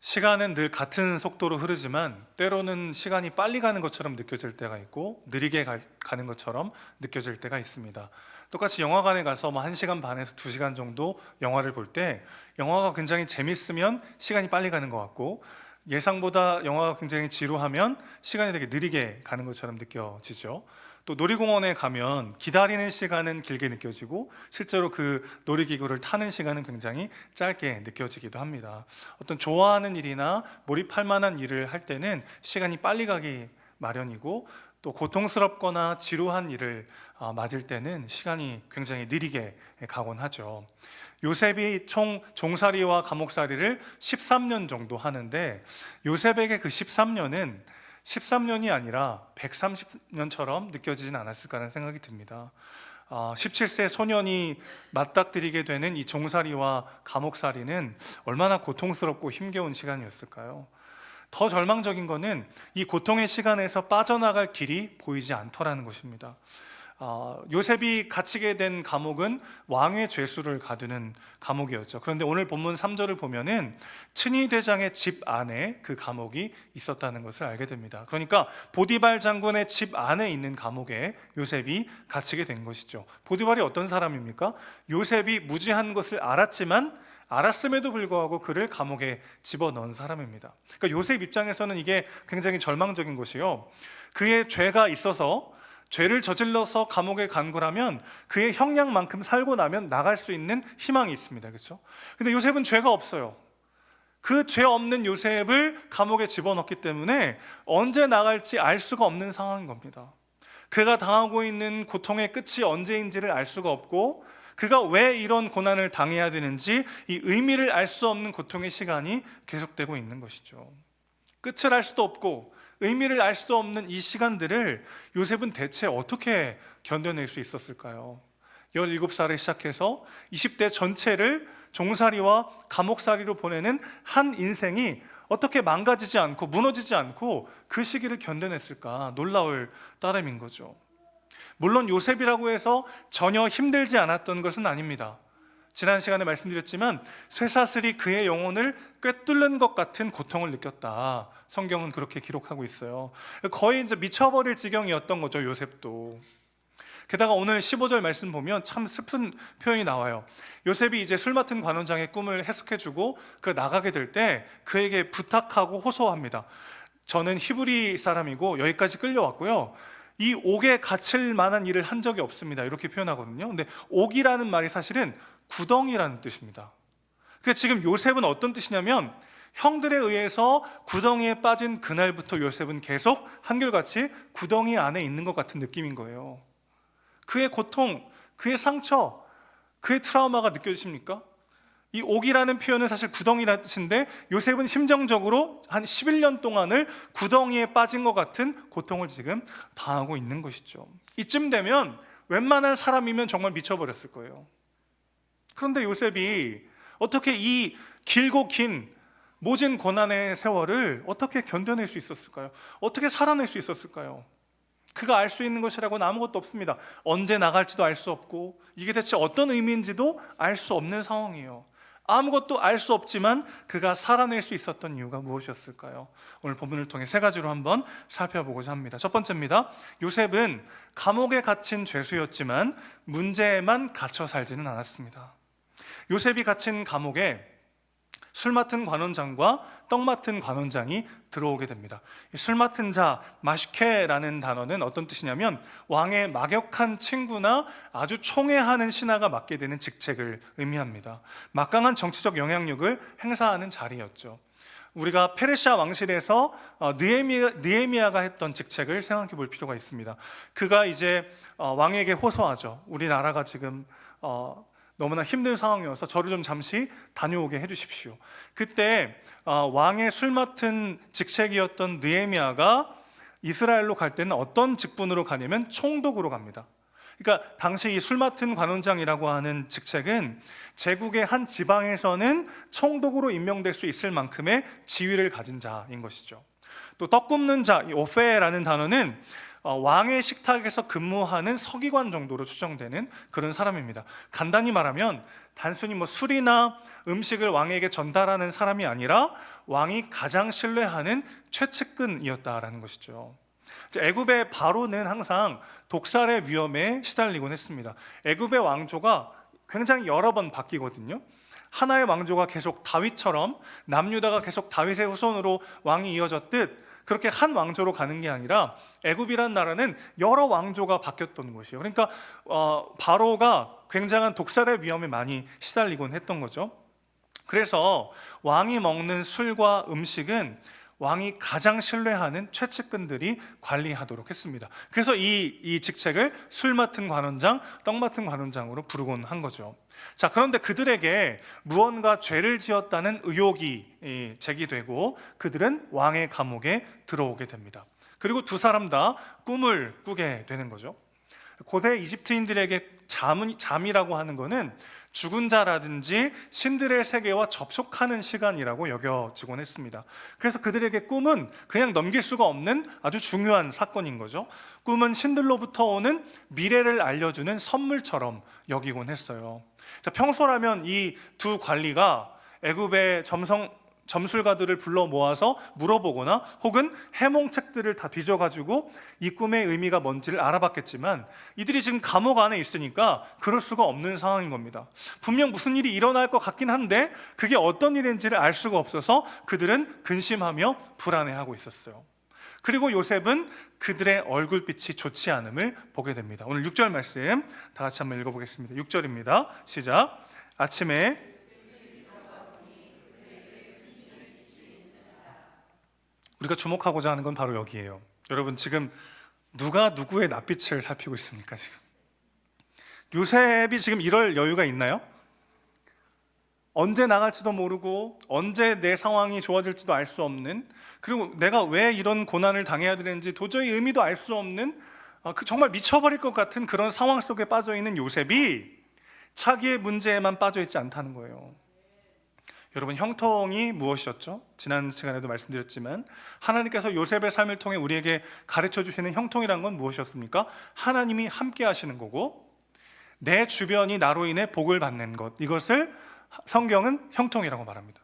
시간은 늘 같은 속도로 흐르지만 때로는 시간이 빨리 가는 것처럼 느껴질 때가 있고 느리게 가는 것처럼 느껴질 때가 있습니다. 똑같이 영화관에 가서 뭐 1시간 반에서 2시간 정도 영화를 볼 때 영화가 굉장히 재밌으면 시간이 빨리 가는 것 같고, 예상보다 영화가 굉장히 지루하면 시간이 되게 느리게 가는 것처럼 느껴지죠. 또 놀이공원에 가면 기다리는 시간은 길게 느껴지고 실제로 그 놀이기구를 타는 시간은 굉장히 짧게 느껴지기도 합니다. 어떤 좋아하는 일이나 몰입할 만한 일을 할 때는 시간이 빨리 가기 마련이고, 또 고통스럽거나 지루한 일을 맞을 때는 시간이 굉장히 느리게 가곤 하죠. 요셉이 총 종살이와 감옥살이를 13년 정도 하는데, 요셉에게 그 13년은 13년이 아니라 130년처럼 느껴지진 않았을까 하는 생각이 듭니다. 17세 소년이 맞닥뜨리게 되는 이 종살이와 감옥살이는 얼마나 고통스럽고 힘겨운 시간이었을까요? 더 절망적인 것은 이 고통의 시간에서 빠져나갈 길이 보이지 않더라는 것입니다. 요셉이 갇히게 된 감옥은 왕의 죄수를 가두는 감옥이었죠. 그런데 오늘 본문 3절을 보면은 층위 대장의 집 안에 그 감옥이 있었다는 것을 알게 됩니다. 그러니까 보디발 장군의 집 안에 있는 감옥에 요셉이 갇히게 된 것이죠. 보디발이 어떤 사람입니까? 요셉이 무지한 것을 알았음에도 불구하고 그를 감옥에 집어넣은 사람입니다. 그러니까 요셉 입장에서는 이게 굉장히 절망적인 것이요, 그의 죄가 있어서 죄를 저질러서 감옥에 간 거라면 그의 형량만큼 살고 나면 나갈 수 있는 희망이 있습니다. 그렇죠? 근데 요셉은 죄가 없어요. 그 죄 없는 요셉을 감옥에 집어넣기 때문에 언제 나갈지 알 수가 없는 상황인 겁니다. 그가 당하고 있는 고통의 끝이 언제인지를 알 수가 없고, 그가 왜 이런 고난을 당해야 되는지 이 의미를 알 수 없는 고통의 시간이 계속되고 있는 것이죠. 끝을 알 수도 없고 의미를 알 수도 없는 이 시간들을 요셉은 대체 어떻게 견뎌낼 수 있었을까요? 17살에 시작해서 20대 전체를 종살이와 감옥살이로 보내는 한 인생이 어떻게 망가지지 않고 무너지지 않고 그 시기를 견뎌냈을까, 놀라울 따름인 거죠. 물론 요셉이라고 해서 전혀 힘들지 않았던 것은 아닙니다. 지난 시간에 말씀드렸지만 쇠사슬이 그의 영혼을 꿰뚫는 것 같은 고통을 느꼈다, 성경은 그렇게 기록하고 있어요. 거의 이제 미쳐버릴 지경이었던 거죠, 요셉도. 게다가 오늘 15절 말씀 보면 참 슬픈 표현이 나와요. 요셉이 이제 술 맡은 관원장의 꿈을 해석해주고 그 나가게 될 때 그에게 부탁하고 호소합니다. 저는 히브리 사람이고 여기까지 끌려왔고요, 이 옥에 갇힐 만한 일을 한 적이 없습니다, 이렇게 표현하거든요. 근데 옥이라는 말이 사실은 구덩이라는 뜻입니다. 그러니까 지금 요셉은 어떤 뜻이냐면, 형들에 의해서 구덩이에 빠진 그날부터 요셉은 계속 한결같이 구덩이 안에 있는 것 같은 느낌인 거예요. 그의 고통, 그의 상처, 그의 트라우마가 느껴지십니까? 이 옥이라는 표현은 사실 구덩이라는 뜻인데, 요셉은 심정적으로 한 11년 동안을 구덩이에 빠진 것 같은 고통을 지금 당하고 있는 것이죠. 이쯤 되면 웬만한 사람이면 정말 미쳐버렸을 거예요. 그런데 요셉이 어떻게 이 길고 긴 모진 고난의 세월을 어떻게 견뎌낼 수 있었을까요? 어떻게 살아낼 수 있었을까요? 그가 알 수 있는 것이라고는 아무것도 없습니다. 언제 나갈지도 알 수 없고 이게 대체 어떤 의미인지도 알 수 없는 상황이에요. 아무것도 알 수 없지만 그가 살아낼 수 있었던 이유가 무엇이었을까요? 오늘 본문을 통해 3가지로 한번 살펴보고자 합니다. 첫 번째입니다. 요셉은 감옥에 갇힌 죄수였지만 문제에만 갇혀 살지는 않았습니다. 요셉이 갇힌 감옥에 술 맡은 관원장과 떡 맡은 관원장이 들어오게 됩니다. 술 맡은 자, 마슈케라는 단어는 어떤 뜻이냐면 왕의 막역한 친구나 아주 총애하는 신하가 맡게 되는 직책을 의미합니다. 막강한 정치적 영향력을 행사하는 자리였죠. 우리가 페르시아 왕실에서 느헤미야가 했던 직책을 생각해 볼 필요가 있습니다. 그가 이제 왕에게 호소하죠. 우리나라가 지금 너무나 힘든 상황이어서 저를 좀 잠시 다녀오게 해주십시오. 그때 왕의 술 맡은 직책이었던 느헤미야가 이스라엘로 갈 때는 어떤 직분으로 가냐면 총독으로 갑니다. 그러니까 당시 이 술 맡은 관원장이라고 하는 직책은 제국의 한 지방에서는 총독으로 임명될 수 있을 만큼의 지위를 가진 자인 것이죠. 또 떡 굽는 자, 이 오페라는 단어는 왕의 식탁에서 근무하는 서기관 정도로 추정되는 그런 사람입니다. 간단히 말하면 단순히 술이나 음식을 왕에게 전달하는 사람이 아니라 왕이 가장 신뢰하는 최측근이었다라는 것이죠. 애굽의 바로는 항상 독살의 위험에 시달리곤 했습니다. 애굽의 왕조가 굉장히 여러 번 바뀌거든요. 하나의 왕조가 계속 다윗처럼 남유다가 계속 다윗의 후손으로 왕이 이어졌듯 그렇게 한 왕조로 가는 게 아니라 애굽이란 나라는 여러 왕조가 바뀌었던 것이에요. 그러니까 바로가 굉장한 독살의 위험에 많이 시달리곤 했던 거죠. 그래서 왕이 먹는 술과 음식은 왕이 가장 신뢰하는 최측근들이 관리하도록 했습니다. 그래서 이 직책을 술 맡은 관원장, 떡 맡은 관원장으로 부르곤 한 거죠. 자, 그런데 그들에게 무언가 죄를 지었다는 의혹이 제기되고 그들은 왕의 감옥에 들어오게 됩니다. 그리고 두 사람 다 꿈을 꾸게 되는 거죠. 고대 이집트인들에게 잠이라고 하는 것은 죽은 자라든지 신들의 세계와 접촉하는 시간이라고 여겨지곤 했습니다. 그래서 그들에게 꿈은 그냥 넘길 수가 없는 아주 중요한 사건인 거죠. 꿈은 신들로부터 오는 미래를 알려주는 선물처럼 여기곤 했어요. 자, 평소라면 이 두 관리가 애굽의 점술가들을 불러 모아서 물어보거나 혹은 해몽책들을 다 뒤져가지고 이 꿈의 의미가 뭔지를 알아봤겠지만 이들이 지금 감옥 안에 있으니까 그럴 수가 없는 상황인 겁니다. 분명 무슨 일이 일어날 것 같긴 한데 그게 어떤 일인지를 알 수가 없어서 그들은 근심하며 불안해하고 있었어요. 그리고 요셉은 그들의 얼굴빛이 좋지 않음을 보게 됩니다. 오늘 6절 말씀 다 같이 한번 읽어보겠습니다. 6절입니다. 시작. 아침에 우리가 주목하고자 하는 건 바로 여기에요. 여러분, 지금 누가 누구의 낯빛을 살피고 있습니까? 지금 요셉이 지금 이럴 여유가 있나요? 언제 나갈지도 모르고 언제 내 상황이 좋아질지도 알 수 없는, 그리고 내가 왜 이런 고난을 당해야 되는지 도저히 의미도 알 수 없는 정말 미쳐버릴 것 같은 그런 상황 속에 빠져있는 요셉이 자기의 문제에만 빠져있지 않다는 거예요. 여러분, 형통이 무엇이었죠? 지난 시간에도 말씀드렸지만 하나님께서 요셉의 삶을 통해 우리에게 가르쳐 주시는 형통이란 건 무엇이었습니까? 하나님이 함께 하시는 거고 내 주변이 나로 인해 복을 받는 것, 이것을 성경은 형통이라고 말합니다.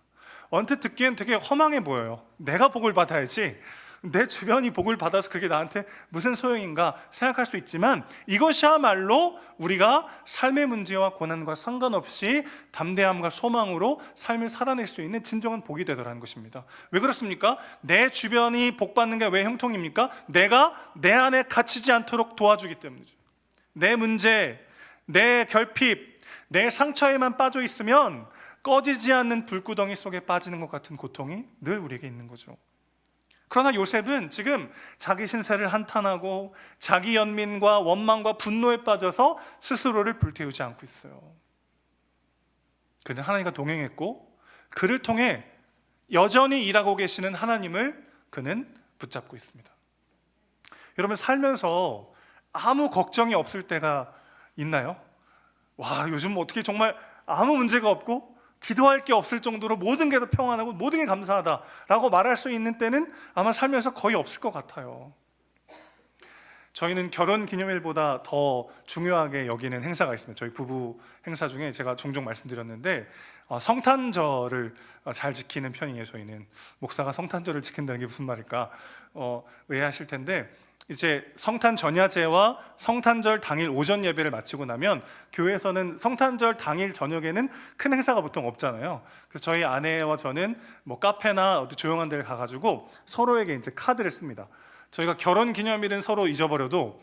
언뜻 듣기엔 되게 허망해 보여요. 내가 복을 받아야지, 내 주변이 복을 받아서 그게 나한테 무슨 소용인가 생각할 수 있지만 이것이야말로 우리가 삶의 문제와 고난과 상관없이 담대함과 소망으로 삶을 살아낼 수 있는 진정한 복이 되더라는 것입니다. 왜 그렇습니까? 내 주변이 복 받는 게 왜 형통입니까? 내가 내 안에 갇히지 않도록 도와주기 때문이죠. 내 문제, 내 결핍, 내 상처에만 빠져 있으면 꺼지지 않는 불구덩이 속에 빠지는 것 같은 고통이 늘 우리에게 있는 거죠. 그러나 요셉은 지금 자기 신세를 한탄하고 자기 연민과 원망과 분노에 빠져서 스스로를 불태우지 않고 있어요. 그는 하나님과 동행했고 그를 통해 여전히 일하고 계시는 하나님을 그는 붙잡고 있습니다. 여러분, 살면서 아무 걱정이 없을 때가 있나요? 와, 요즘 어떻게 정말 아무 문제가 없고 기도할 게 없을 정도로 모든 게 다 평안하고 모든 게 감사하다라고 말할 수 있는 때는 아마 살면서 거의 없을 것 같아요. 저희는 결혼 기념일보다 더 중요하게 여기는 행사가 있습니다. 저희 부부 행사 중에 제가 종종 말씀드렸는데 성탄절을 잘 지키는 편이에요. 저희는 목사가 성탄절을 지킨다는 게 무슨 말일까 의아하실 텐데, 이제 성탄 전야제와 성탄절 당일 오전 예배를 마치고 나면 교회에서는 성탄절 당일 저녁에는 큰 행사가 보통 없잖아요. 그래서 저희 아내와 저는 뭐 카페나 어디 조용한 데를 가가지고 서로에게 이제 카드를 씁니다. 저희가 결혼 기념일은 서로 잊어버려도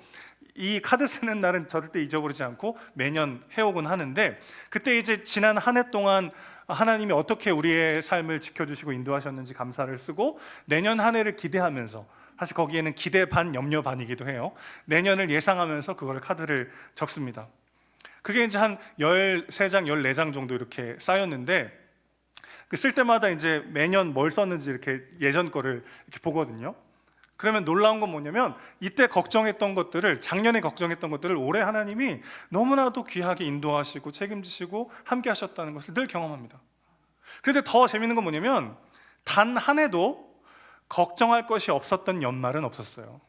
이 카드 쓰는 날은 절대 잊어버리지 않고 매년 해오곤 하는데, 그때 이제 지난 한 해 동안 하나님이 어떻게 우리의 삶을 지켜주시고 인도하셨는지 감사를 쓰고 내년 한 해를 기대하면서, 사실 거기에는 기대 반 염려 반이기도 해요. 내년을 예상하면서 그걸 카드를 적습니다. 그게 이제 한 13장, 14장 정도 이렇게 쌓였는데 그 쓸 때마다 이제 매년 뭘 썼는지 이렇게 예전 거를 이렇게 보거든요. 그러면 놀라운 건 뭐냐면 이때 걱정했던 것들을, 작년에 걱정했던 것들을 올해 하나님이 너무나도 귀하게 인도하시고 책임지시고 함께 하셨다는 것을 늘 경험합니다. 그런데 더 재밌는 건 뭐냐면 단 한 해도 걱정할 것이 없었던 연말은 없었어요.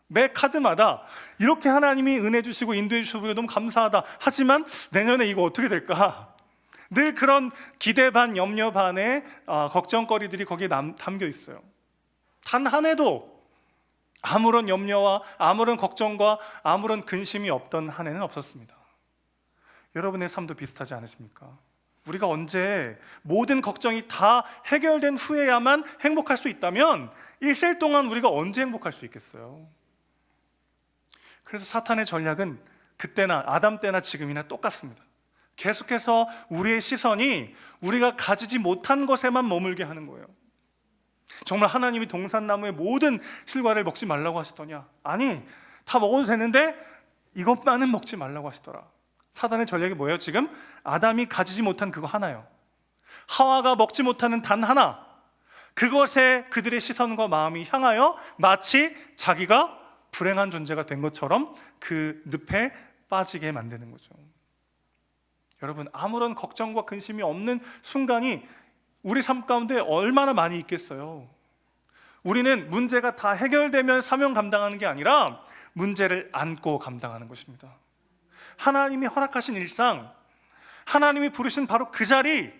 매 카드마다 이렇게 하나님이 은혜 주시고 인도해 주시고 너무 감사하다, 하지만 내년에 이거 어떻게 될까? 늘 그런 기대 반 염려 반의 걱정거리들이 거기에 담겨 있어요. 단 한 해도 아무런 염려와 아무런 걱정과 아무런 근심이 없던 한 해는 없었습니다. 여러분의 삶도 비슷하지 않으십니까? 우리가 언제 모든 걱정이 다 해결된 후에야만 행복할 수 있다면 일생 동안 우리가 언제 행복할 수 있겠어요? 그래서 사탄의 전략은 그때나 아담 때나 지금이나 똑같습니다. 계속해서 우리의 시선이 우리가 가지지 못한 것에만 머물게 하는 거예요. 정말 하나님이 동산나무의 모든 실과를 먹지 말라고 하시더냐? 아니, 다 먹어도 되는데 이것만은 먹지 말라고 하시더라. 사단의 전략이 뭐예요? 지금 아담이 가지지 못한 그거 하나요. 하와가 먹지 못하는 단 하나, 그것에 그들의 시선과 마음이 향하여 마치 자기가 불행한 존재가 된 것처럼 그 늪에 빠지게 만드는 거죠. 여러분, 아무런 걱정과 근심이 없는 순간이 우리 삶 가운데 얼마나 많이 있겠어요. 우리는 문제가 다 해결되면 사명 감당하는 게 아니라 문제를 안고 감당하는 것입니다. 하나님이 허락하신 일상, 하나님이 부르신 바로 그 자리,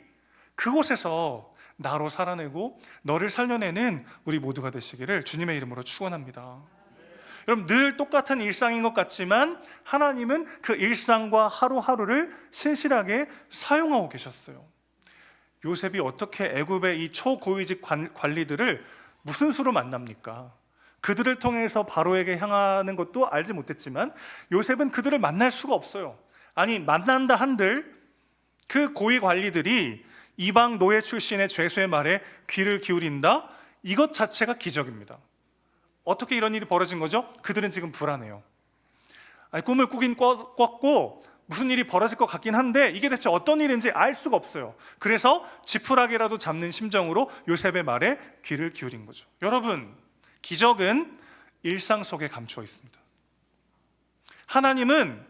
그곳에서 나로 살아내고 너를 살려내는 우리 모두가 되시기를 주님의 이름으로 축원합니다. 여러분, 늘 똑같은 일상인 것 같지만 하나님은 그 일상과 하루하루를 신실하게 사용하고 계셨어요. 요셉이 어떻게 애굽의 이 초고위직 관리들을 무슨 수로 만납니까? 그들을 통해서 바로에게 향하는 것도 알지 못했지만 요셉은 그들을 만날 수가 없어요. 아니, 만난다 한들 그 고위 관리들이 이방 노예 출신의 죄수의 말에 귀를 기울인다? 이것 자체가 기적입니다. 어떻게 이런 일이 벌어진 거죠? 그들은 지금 불안해요. 아니, 꿈을 꾸긴 꿨고 무슨 일이 벌어질 것 같긴 한데 이게 대체 어떤 일인지 알 수가 없어요. 그래서 지푸라기라도 잡는 심정으로 요셉의 말에 귀를 기울인 거죠. 여러분, 기적은 일상 속에 감추어 있습니다. 하나님은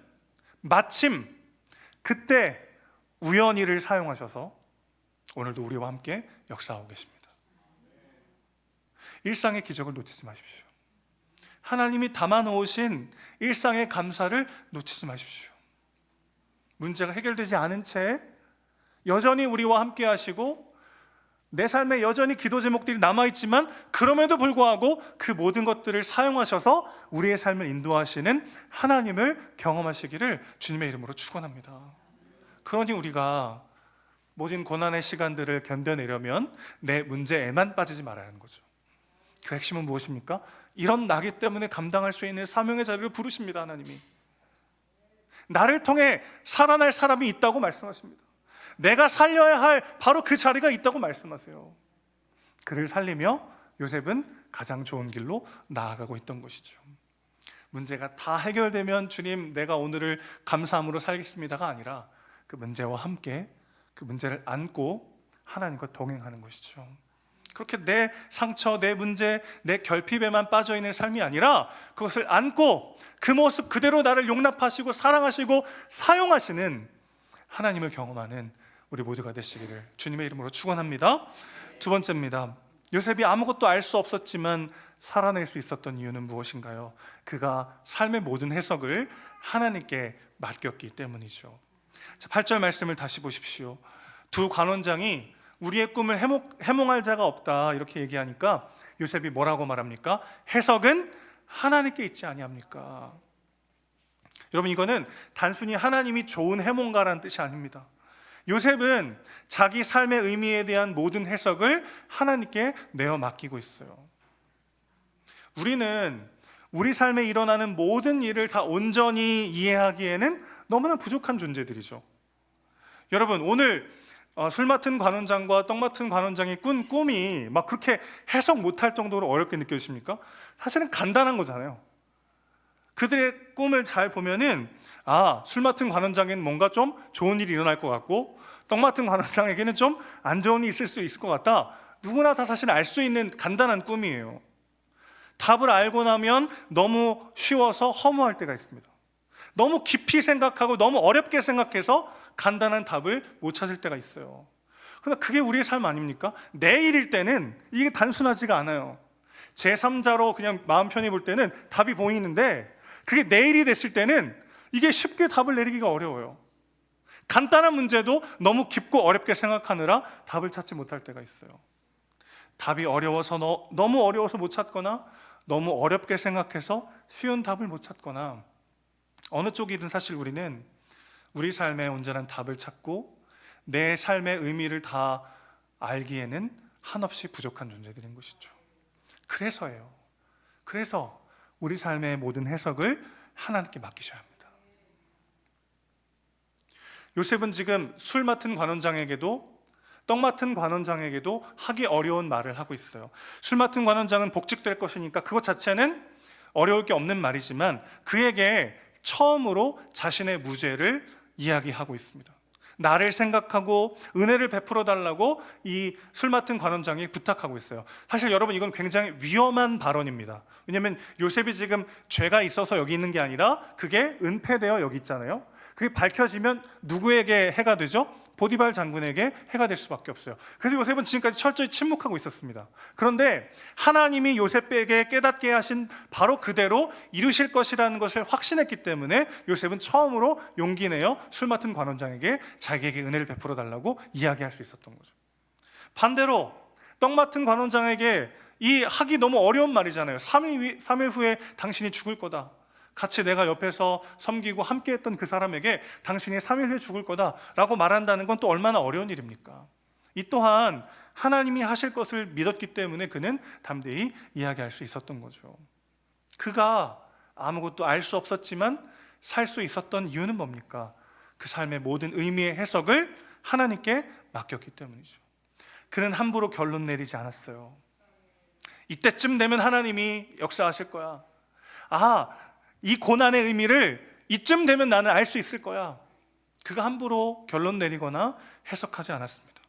마침 그때 우연히를 사용하셔서 오늘도 우리와 함께 역사하고 계십니다. 일상의 기적을 놓치지 마십시오. 하나님이 담아놓으신 일상의 감사를 놓치지 마십시오. 문제가 해결되지 않은 채 여전히 우리와 함께 하시고 내 삶에 여전히 기도 제목들이 남아있지만 그럼에도 불구하고 그 모든 것들을 사용하셔서 우리의 삶을 인도하시는 하나님을 경험하시기를 주님의 이름으로 축원합니다. 그러니 우리가 모든 고난의 시간들을 견뎌내려면 내 문제에만 빠지지 말아야 하는 거죠. 그 핵심은 무엇입니까? 이런 나기 때문에 감당할 수 있는 사명의 자리를 부르십니다. 하나님이 나를 통해 살아날 사람이 있다고 말씀하십니다. 내가 살려야 할 바로 그 자리가 있다고 말씀하세요. 그를 살리며 요셉은 가장 좋은 길로 나아가고 있던 것이죠. 문제가 다 해결되면 주님, 내가 오늘을 감사함으로 살겠습니다가 아니라 그 문제와 함께 그 문제를 안고 하나님과 동행하는 것이죠. 그렇게 내 상처, 내 문제, 내 결핍에만 빠져있는 삶이 아니라 그것을 안고 그 모습 그대로 나를 용납하시고 사랑하시고 사용하시는 하나님을 경험하는 우리 모두가 되시기를 주님의 이름으로 축원합니다. 두 번째입니다. 요셉이 아무것도 알 수 없었지만 살아낼 수 있었던 이유는 무엇인가요? 그가 삶의 모든 해석을 하나님께 맡겼기 때문이죠. 자, 8절 말씀을 다시 보십시오. 두 관원장이 우리의 꿈을 해몽할 자가 없다 이렇게 얘기하니까 요셉이 뭐라고 말합니까? 해석은 하나님께 있지 아니합니까? 여러분, 이거는 단순히 하나님이 좋은 해몽가라는 뜻이 아닙니다. 요셉은 자기 삶의 의미에 대한 모든 해석을 하나님께 내어 맡기고 있어요. 우리는 우리 삶에 일어나는 모든 일을 다 온전히 이해하기에는 너무나 부족한 존재들이죠. 여러분, 오늘 술 맡은 관원장과 떡 맡은 관원장이 꾼 꿈이 막 그렇게 해석 못할 정도로 어렵게 느껴지십니까? 사실은 간단한 거잖아요. 그들의 꿈을 잘 보면은 술 맡은 관원장에는 뭔가 좀 좋은 일이 일어날 것 같고 떡 맡은 관원장에게는 좀 안 좋은 일이 있을 수 있을 것 같다. 누구나 다 사실 알 수 있는 간단한 꿈이에요. 답을 알고 나면 너무 쉬워서 허무할 때가 있습니다. 너무 깊이 생각하고 너무 어렵게 생각해서 간단한 답을 못 찾을 때가 있어요. 그러나 그게 우리의 삶 아닙니까? 내일일 때는 이게 단순하지가 않아요. 제3자로 그냥 마음 편히 볼 때는 답이 보이는데 그게 내일이 됐을 때는 이게 쉽게 답을 내리기가 어려워요. 간단한 문제도 너무 깊고 어렵게 생각하느라 답을 찾지 못할 때가 있어요. 답이 어려워서 너무 어려워서 못 찾거나 너무 어렵게 생각해서 쉬운 답을 못 찾거나 어느 쪽이든 사실 우리는 우리 삶에 온전한 답을 찾고 내 삶의 의미를 다 알기에는 한없이 부족한 존재들인 것이죠. 그래서예요. 그래서 우리 삶의 모든 해석을 하나님께 맡기셔야 합니다. 요셉은 지금 술 맡은 관원장에게도 떡 맡은 관원장에게도 하기 어려운 말을 하고 있어요. 술 맡은 관원장은 복직될 것이니까 그것 자체는 어려울 게 없는 말이지만 그에게 처음으로 자신의 무죄를 이야기하고 있습니다. 나를 생각하고 은혜를 베풀어 달라고 이 술 맡은 관원장이 부탁하고 있어요. 사실 여러분 이건 굉장히 위험한 발언입니다. 왜냐하면 요셉이 지금 죄가 있어서 여기 있는 게 아니라 그게 은폐되어 여기 있잖아요. 그게 밝혀지면 누구에게 해가 되죠? 보디발 장군에게 해가 될 수밖에 없어요. 그래서 요셉은 지금까지 철저히 침묵하고 있었습니다. 그런데 하나님이 요셉에게 깨닫게 하신 바로 그대로 이루실 것이라는 것을 확신했기 때문에 요셉은 처음으로 용기 내어 술 맡은 관원장에게 자기에게 은혜를 베풀어 달라고 이야기할 수 있었던 거죠. 반대로 떡 맡은 관원장에게 이 하기 너무 어려운 말이잖아요. 3일 후에 당신이 죽을 거다. 같이 내가 옆에서 섬기고 함께했던 그 사람에게 당신이 3일 후에 죽을 거다라고 말한다는 건 또 얼마나 어려운 일입니까? 이 또한 하나님이 하실 것을 믿었기 때문에 그는 담대히 이야기할 수 있었던 거죠. 그가 아무것도 알 수 없었지만 살 수 있었던 이유는 뭡니까? 그 삶의 모든 의미의 해석을 하나님께 맡겼기 때문이죠. 그는 함부로 결론 내리지 않았어요. 이때쯤 되면 하나님이 역사하실 거야. 이 고난의 의미를 이쯤 되면 나는 알 수 있을 거야. 그가 함부로 결론 내리거나 해석하지 않았습니다.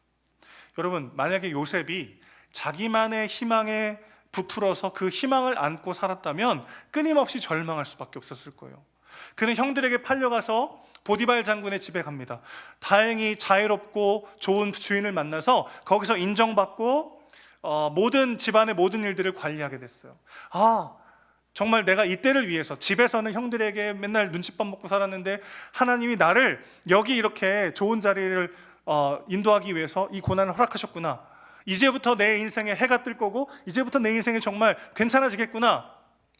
여러분, 만약에 요셉이 자기만의 희망에 부풀어서 그 희망을 안고 살았다면 끊임없이 절망할 수밖에 없었을 거예요. 그는 형들에게 팔려가서 보디발 장군의 집에 갑니다. 다행히 자유롭고 좋은 주인을 만나서 거기서 인정받고 모든 집안의 모든 일들을 관리하게 됐어요. 정말 내가 이때를 위해서 집에서는 형들에게 맨날 눈칫밥 먹고 살았는데 하나님이 나를 여기 이렇게 좋은 자리를 인도하기 위해서 이 고난을 허락하셨구나. 이제부터 내 인생에 해가 뜰 거고 이제부터 내 인생이 정말 괜찮아지겠구나.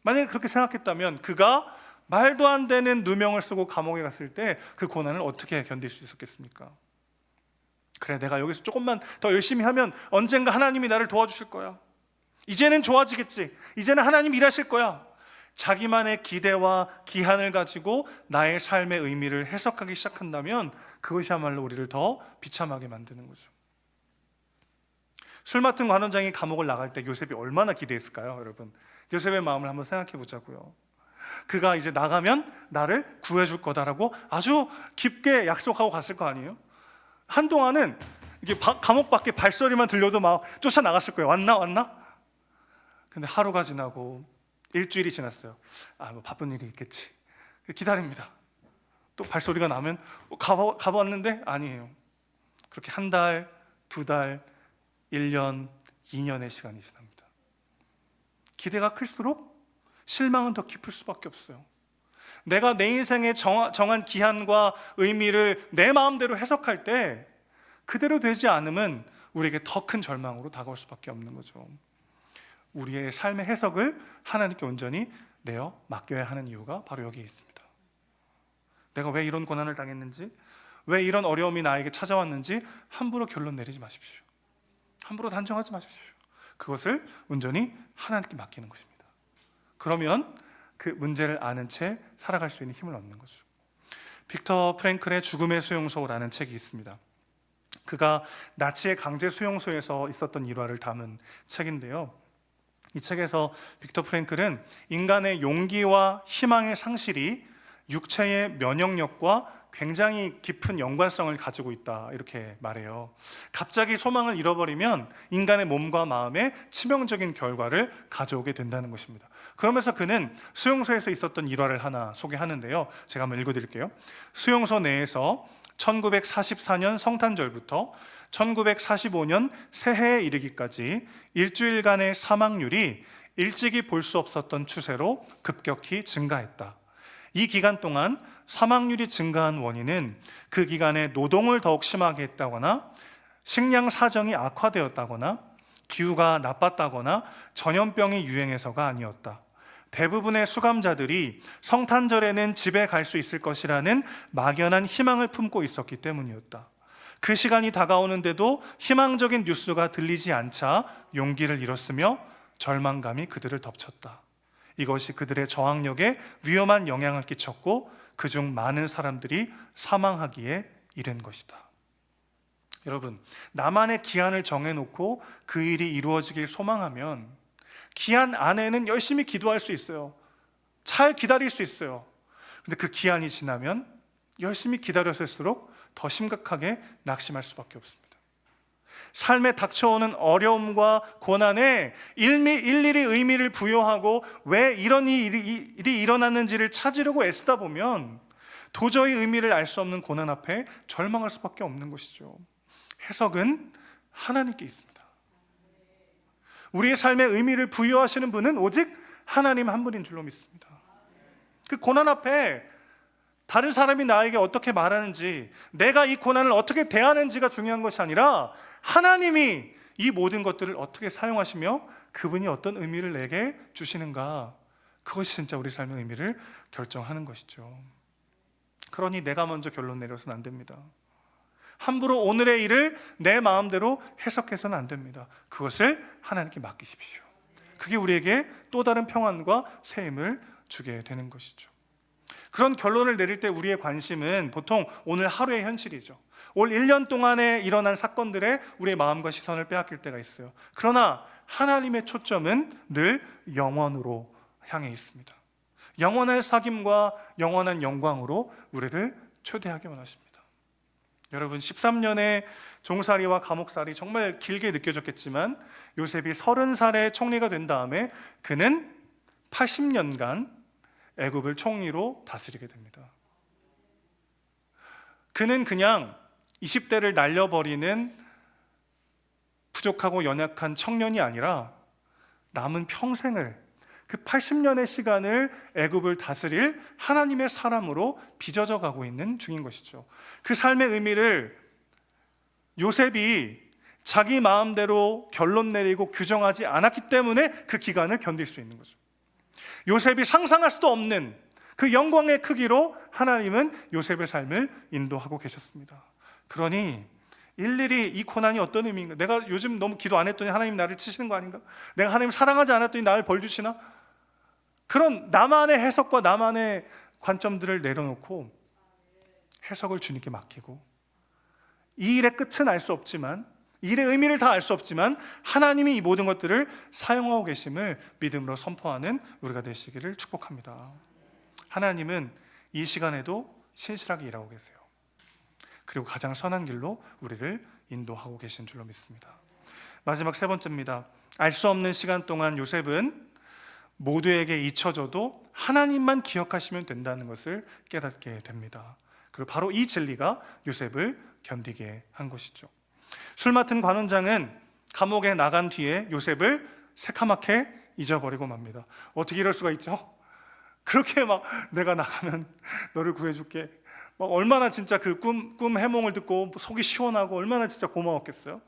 만약에 그렇게 생각했다면 그가 말도 안 되는 누명을 쓰고 감옥에 갔을 때 그 고난을 어떻게 견딜 수 있었겠습니까? 그래, 내가 여기서 조금만 더 열심히 하면 언젠가 하나님이 나를 도와주실 거야. 이제는 좋아지겠지. 이제는 하나님 일하실 거야. 자기만의 기대와 기한을 가지고 나의 삶의 의미를 해석하기 시작한다면 그것이야말로 우리를 더 비참하게 만드는 거죠. 술 맡은 관원장이 감옥을 나갈 때 요셉이 얼마나 기대했을까요, 여러분? 요셉의 마음을 한번 생각해 보자고요. 그가 이제 나가면 나를 구해줄 거다라고 아주 깊게 약속하고 갔을 거 아니에요? 한동안은 이게 감옥 밖에 발소리만 들려도 막 쫓아나갔을 거예요. 왔나? 근데 하루가 지나고 일주일이 지났어요. 뭐 바쁜 일이 있겠지. 기다립니다. 또 발소리가 나면 가봤는데 아니에요. 그렇게 한 달, 두 달, 1년, 2년의 시간이 지납니다. 기대가 클수록 실망은 더 깊을 수밖에 없어요. 내가 내 인생의 정한 기한과 의미를 내 마음대로 해석할 때 그대로 되지 않으면 우리에게 더 큰 절망으로 다가올 수밖에 없는 거죠. 우리의 삶의 해석을 하나님께 온전히 내어 맡겨야 하는 이유가 바로 여기에 있습니다. 내가 왜 이런 고난을 당했는지, 왜 이런 어려움이 나에게 찾아왔는지 함부로 결론 내리지 마십시오. 함부로 단정하지 마십시오. 그것을 온전히 하나님께 맡기는 것입니다. 그러면 그 문제를 아는 채 살아갈 수 있는 힘을 얻는 거죠. 빅터 프랭클의 죽음의 수용소라는 책이 있습니다. 그가 나치의 강제 수용소에서 있었던 일화를 담은 책인데요. 이 책에서 빅터 프랭클은 인간의 용기와 희망의 상실이 육체의 면역력과 굉장히 깊은 연관성을 가지고 있다, 이렇게 말해요. 갑자기 소망을 잃어버리면 인간의 몸과 마음에 치명적인 결과를 가져오게 된다는 것입니다. 그러면서 그는 수용소에서 있었던 일화를 하나 소개하는데요. 제가 한번 읽어드릴게요. 수용소 내에서 1944년 성탄절부터 1945년 새해에 이르기까지 일주일간의 사망률이 일찍이 볼 수 없었던 추세로 급격히 증가했다. 이 기간 동안 사망률이 증가한 원인은 그 기간에 노동을 더욱 심하게 했다거나 식량 사정이 악화되었다거나 기후가 나빴다거나 전염병이 유행해서가 아니었다. 대부분의 수감자들이 성탄절에는 집에 갈 수 있을 것이라는 막연한 희망을 품고 있었기 때문이었다. 그 시간이 다가오는데도 희망적인 뉴스가 들리지 않자 용기를 잃었으며 절망감이 그들을 덮쳤다. 이것이 그들의 저항력에 위험한 영향을 끼쳤고 그중 많은 사람들이 사망하기에 이른 것이다. 여러분, 나만의 기한을 정해놓고 그 일이 이루어지길 소망하면 기한 안에는 열심히 기도할 수 있어요. 잘 기다릴 수 있어요. 근데 그 기한이 지나면 열심히 기다렸을수록 더 심각하게 낙심할 수밖에 없습니다. 삶에 닥쳐오는 어려움과 고난에 일일이 의미를 부여하고 왜 이런 일이 일어났는지를 찾으려고 애쓰다 보면 도저히 의미를 알 수 없는 고난 앞에 절망할 수밖에 없는 것이죠. 해석은 하나님께 있습니다. 우리의 삶에 의미를 부여하시는 분은 오직 하나님 한 분인 줄로 믿습니다. 그 고난 앞에 다른 사람이 나에게 어떻게 말하는지, 내가 이 고난을 어떻게 대하는지가 중요한 것이 아니라 하나님이 이 모든 것들을 어떻게 사용하시며 그분이 어떤 의미를 내게 주시는가, 그것이 진짜 우리 삶의 의미를 결정하는 것이죠. 그러니 내가 먼저 결론 내려서는 안 됩니다. 함부로 오늘의 일을 내 마음대로 해석해서는 안 됩니다. 그것을 하나님께 맡기십시오. 그게 우리에게 또 다른 평안과 새 힘을 주게 되는 것이죠. 그런 결론을 내릴 때 우리의 관심은 보통 오늘 하루의 현실이죠. 올 1년 동안에 일어난 사건들에 우리의 마음과 시선을 빼앗길 때가 있어요. 그러나 하나님의 초점은 늘 영원으로 향해 있습니다. 영원한 사귐과 영원한 영광으로 우리를 초대하기 원하십니다. 여러분, 13년의 종살이와 감옥살이 정말 길게 느껴졌겠지만 요셉이 30살에 총리가 된 다음에 그는 80년간 애굽을 총리로 다스리게 됩니다. 그는 그냥 20대를 날려버리는 부족하고 연약한 청년이 아니라 남은 평생을, 그 80년의 시간을 애굽을 다스릴 하나님의 사람으로 빚어져 가고 있는 중인 것이죠. 그 삶의 의미를 요셉이 자기 마음대로 결론 내리고 규정하지 않았기 때문에 그 기간을 견딜 수 있는 거죠. 요셉이 상상할 수도 없는 그 영광의 크기로 하나님은 요셉의 삶을 인도하고 계셨습니다. 그러니 일일이 이 고난이 어떤 의미인가? 내가 요즘 너무 기도 안 했더니 하나님 나를 치시는 거 아닌가? 내가 하나님 사랑하지 않았더니 나를 벌 주시나? 그런 나만의 해석과 나만의 관점들을 내려놓고 해석을 주님께 맡기고, 이 일의 끝은 알 수 없지만, 이 일의 의미를 다 알 수 없지만 하나님이 이 모든 것들을 사용하고 계심을 믿음으로 선포하는 우리가 되시기를 축복합니다. 하나님은 이 시간에도 신실하게 일하고 계세요. 그리고 가장 선한 길로 우리를 인도하고 계신 줄로 믿습니다. 마지막 세 번째입니다. 알 수 없는 시간 동안 요셉은 모두에게 잊혀져도 하나님만 기억하시면 된다는 것을 깨닫게 됩니다. 그리고 바로 이 진리가 요셉을 견디게 한 것이죠. 술 맡은 관원장은 감옥에 나간 뒤에 요셉을 새카맣게 잊어버리고 맙니다. 어떻게 이럴 수가 있죠? 그렇게 막 내가 나가면 너를 구해줄게, 막 얼마나 진짜 그 꿈 해몽을 듣고 속이 시원하고 얼마나 진짜 고마웠겠어요.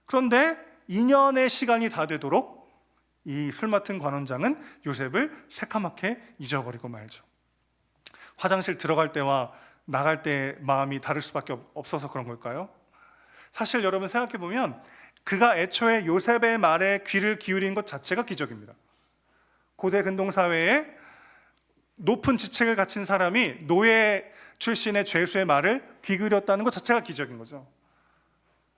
그런데 2년의 시간이 다 되도록 이 술 맡은 관원장은 요셉을 새카맣게 잊어버리고 말죠. 화장실 들어갈 때와 나갈 때 마음이 다를 수밖에 없어서 그런 걸까요? 사실 여러분 생각해보면 그가 애초에 요셉의 말에 귀를 기울인 것 자체가 기적입니다. 고대 근동사회에 높은 지책을 갖춘 사람이 노예 출신의 죄수의 말을 귀 기울였다는 것 자체가 기적인 거죠.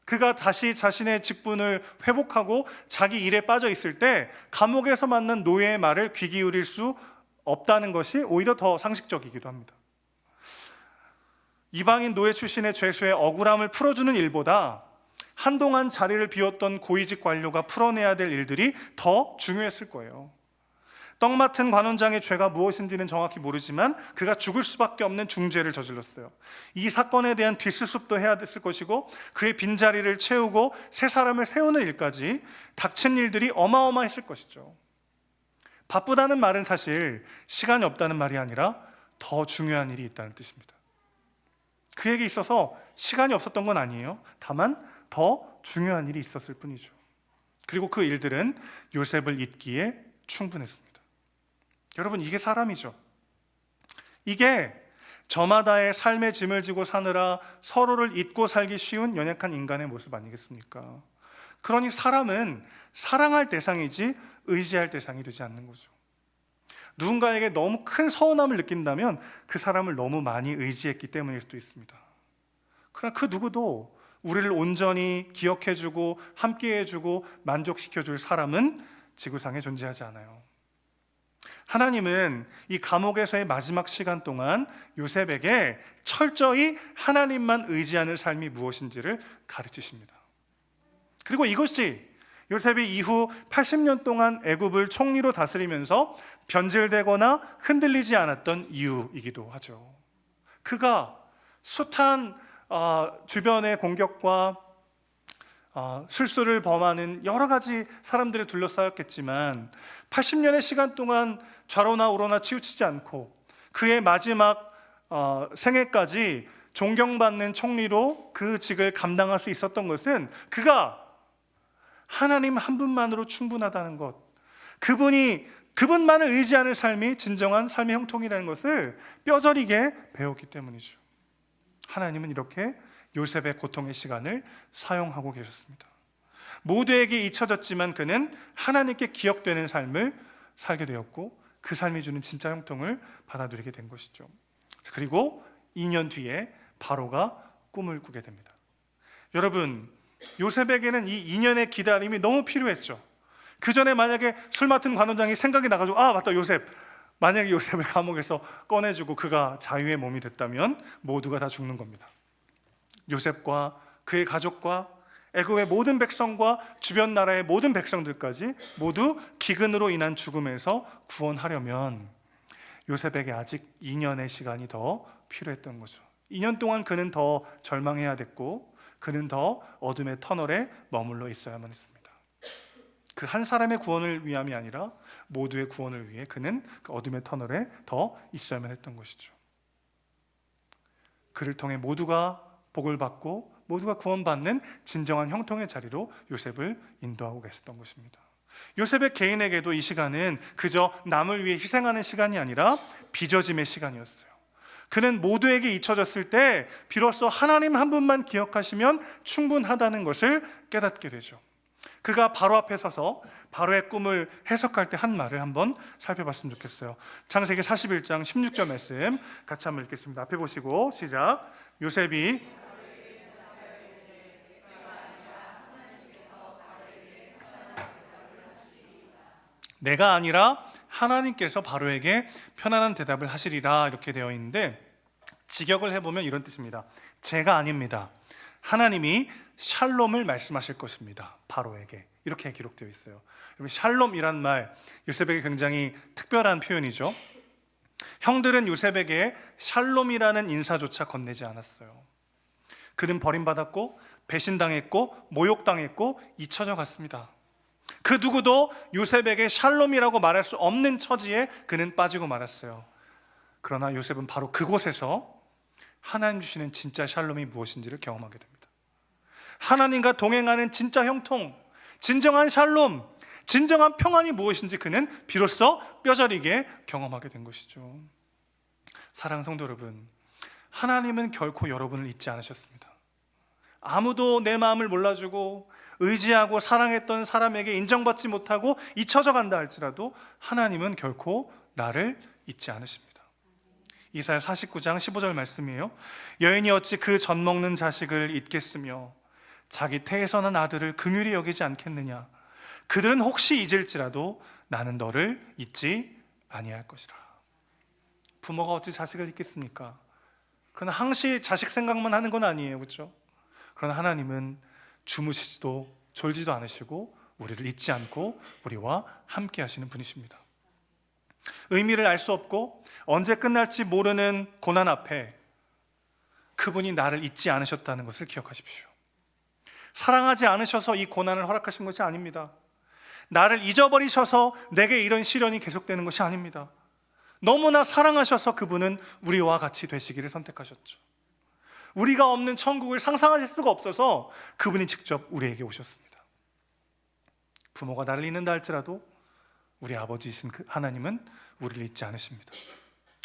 그가 다시 자신의 직분을 회복하고 자기 일에 빠져 있을 때 감옥에서 만난 노예의 말을 귀 기울일 수 없다는 것이 오히려 더 상식적이기도 합니다. 이방인 노예 출신의 죄수의 억울함을 풀어주는 일보다 한동안 자리를 비웠던 고위직 관료가 풀어내야 될 일들이 더 중요했을 거예요. 떡 맡은 관원장의 죄가 무엇인지는 정확히 모르지만 그가 죽을 수밖에 없는 중죄를 저질렀어요. 이 사건에 대한 뒷수습도 해야 됐을 것이고 그의 빈자리를 채우고 새 사람을 세우는 일까지 닥친 일들이 어마어마했을 것이죠. 바쁘다는 말은 사실 시간이 없다는 말이 아니라 더 중요한 일이 있다는 뜻입니다. 그에게 있어서 시간이 없었던 건 아니에요. 다만 더 중요한 일이 있었을 뿐이죠. 그리고 그 일들은 요셉을 잊기에 충분했습니다. 여러분, 이게 사람이죠. 이게 저마다의 삶의 짐을 지고 사느라 서로를 잊고 살기 쉬운 연약한 인간의 모습 아니겠습니까? 그러니 사람은 사랑할 대상이지 의지할 대상이 되지 않는 거죠. 누군가에게 너무 큰 서운함을 느낀다면 그 사람을 너무 많이 의지했기 때문일 수도 있습니다. 그러나 그 누구도 우리를 온전히 기억해주고 함께해주고 만족시켜줄 사람은 지구상에 존재하지 않아요. 하나님은 이 감옥에서의 마지막 시간 동안 요셉에게 철저히 하나님만 의지하는 삶이 무엇인지를 가르치십니다. 그리고 이것이 요셉이 이후 80년 동안 애굽을 총리로 다스리면서 변질되거나 흔들리지 않았던 이유이기도 하죠. 그가 숱한 주변의 공격과 실수를 범하는 여러 가지 사람들에 둘러싸였겠지만 80년의 시간 동안 좌로나 우로나 치우치지 않고 그의 마지막 생애까지 존경받는 총리로 그 직을 감당할 수 있었던 것은 그가 하나님 한 분만으로 충분하다는 것, 그분만을 의지하는 삶이 진정한 삶의 형통이라는 것을 뼈저리게 배웠기 때문이죠. 하나님은 이렇게 요셉의 고통의 시간을 사용하고 계셨습니다. 모두에게 잊혀졌지만 그는 하나님께 기억되는 삶을 살게 되었고 그 삶이 주는 진짜 형통을 받아들이게 된 것이죠. 그리고 2년 뒤에 바로가 꿈을 꾸게 됩니다. 여러분, 요셉에게는 이 2년의 기다림이 너무 필요했죠. 그 전에 만약에 술 맡은 관원장이 생각이 나가지고 맞다, 요셉, 만약에 요셉을 감옥에서 꺼내주고 그가 자유의 몸이 됐다면 모두가 다 죽는 겁니다. 요셉과 그의 가족과 애굽의 모든 백성과 주변 나라의 모든 백성들까지 모두 기근으로 인한 죽음에서 구원하려면 요셉에게 아직 2년의 시간이 더 필요했던 거죠. 2년 동안 그는 더 절망해야 됐고 그는 더 어둠의 터널에 머물러 있어야만 했습니다. 그 한 사람의 구원을 위함이 아니라 모두의 구원을 위해 그는 그 어둠의 터널에 더 있어야만 했던 것이죠. 그를 통해 모두가 복을 받고 모두가 구원받는 진정한 형통의 자리로 요셉을 인도하고 계셨던 것입니다. 요셉의 개인에게도 이 시간은 그저 남을 위해 희생하는 시간이 아니라 빚어짐의 시간이었어요. 그는 모두에게 잊혀졌을 때 비로소 하나님 한 분만 기억하시면 충분하다는 것을 깨닫게 되죠. 그가 바로 앞에 서서 바로의 꿈을 해석할 때 한 말을 한번 살펴봤으면 좋겠어요. 창세기 41장 16절 말씀 같이 한번 읽겠습니다. 앞에 보시고 시작. 요셉이 내가 아니라 하나님께서 바로에게 편안한 대답을 하시리라 이렇게 되어 있는데 직역을 해보면 이런 뜻입니다. 제가 아닙니다. 하나님이 샬롬을 말씀하실 것입니다. 바로에게 이렇게 기록되어 있어요. 샬롬이란 말 요셉에게 굉장히 특별한 표현이죠. 형들은 요셉에게 샬롬이라는 인사조차 건네지 않았어요. 그는 버림받았고 배신당했고 모욕당했고 잊혀져 갔습니다. 그 누구도 요셉에게 샬롬이라고 말할 수 없는 처지에 그는 빠지고 말았어요. 그러나 요셉은 바로 그곳에서 하나님 주시는 진짜 샬롬이 무엇인지를 경험하게 됩니다. 하나님과 동행하는 진짜 형통, 진정한 샬롬, 진정한 평안이 무엇인지 그는 비로소 뼈저리게 경험하게 된 것이죠. 사랑하는 성도 여러분, 하나님은 결코 여러분을 잊지 않으셨습니다. 아무도 내 마음을 몰라주고 의지하고 사랑했던 사람에게 인정받지 못하고 잊혀져 간다 할지라도 하나님은 결코 나를 잊지 않으십니다. 이사야 49장 15절 말씀이에요. 여인이 어찌 그 젖 먹는 자식을 잊겠으며 자기 태에서 난 아들을 긍휼히 여기지 않겠느냐. 그들은 혹시 잊을지라도 나는 너를 잊지 아니할 것이라. 부모가 어찌 자식을 잊겠습니까? 그러나 항시 자식 생각만 하는 건 아니에요, 그렇죠? 그러나 하나님은 주무시지도 졸지도 않으시고 우리를 잊지 않고 우리와 함께 하시는 분이십니다. 의미를 알 수 없고 언제 끝날지 모르는 고난 앞에 그분이 나를 잊지 않으셨다는 것을 기억하십시오. 사랑하지 않으셔서 이 고난을 허락하신 것이 아닙니다. 나를 잊어버리셔서 내게 이런 시련이 계속되는 것이 아닙니다. 너무나 사랑하셔서 그분은 우리와 같이 되시기를 선택하셨죠. 우리가 없는 천국을 상상하실 수가 없어서 그분이 직접 우리에게 오셨습니다. 부모가 나를 잃는다 할지라도 우리 아버지이신 그 하나님은 우리를 잊지 않으십니다.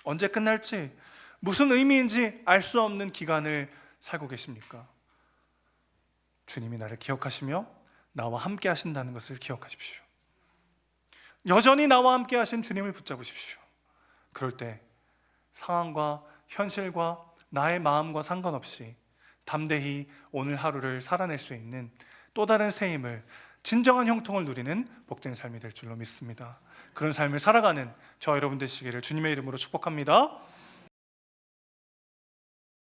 언제 끝날지, 무슨 의미인지 알 수 없는 기간을 살고 계십니까? 주님이 나를 기억하시며 나와 함께 하신다는 것을 기억하십시오. 여전히 나와 함께 하신 주님을 붙잡으십시오. 그럴 때 상황과 현실과 나의 마음과 상관없이 담대히 오늘 하루를 살아낼 수 있는 또 다른 새 힘을, 진정한 형통을 누리는 복된 삶이 될 줄로 믿습니다. 그런 삶을 살아가는 저 여러분 되시기를 주님의 이름으로 축복합니다.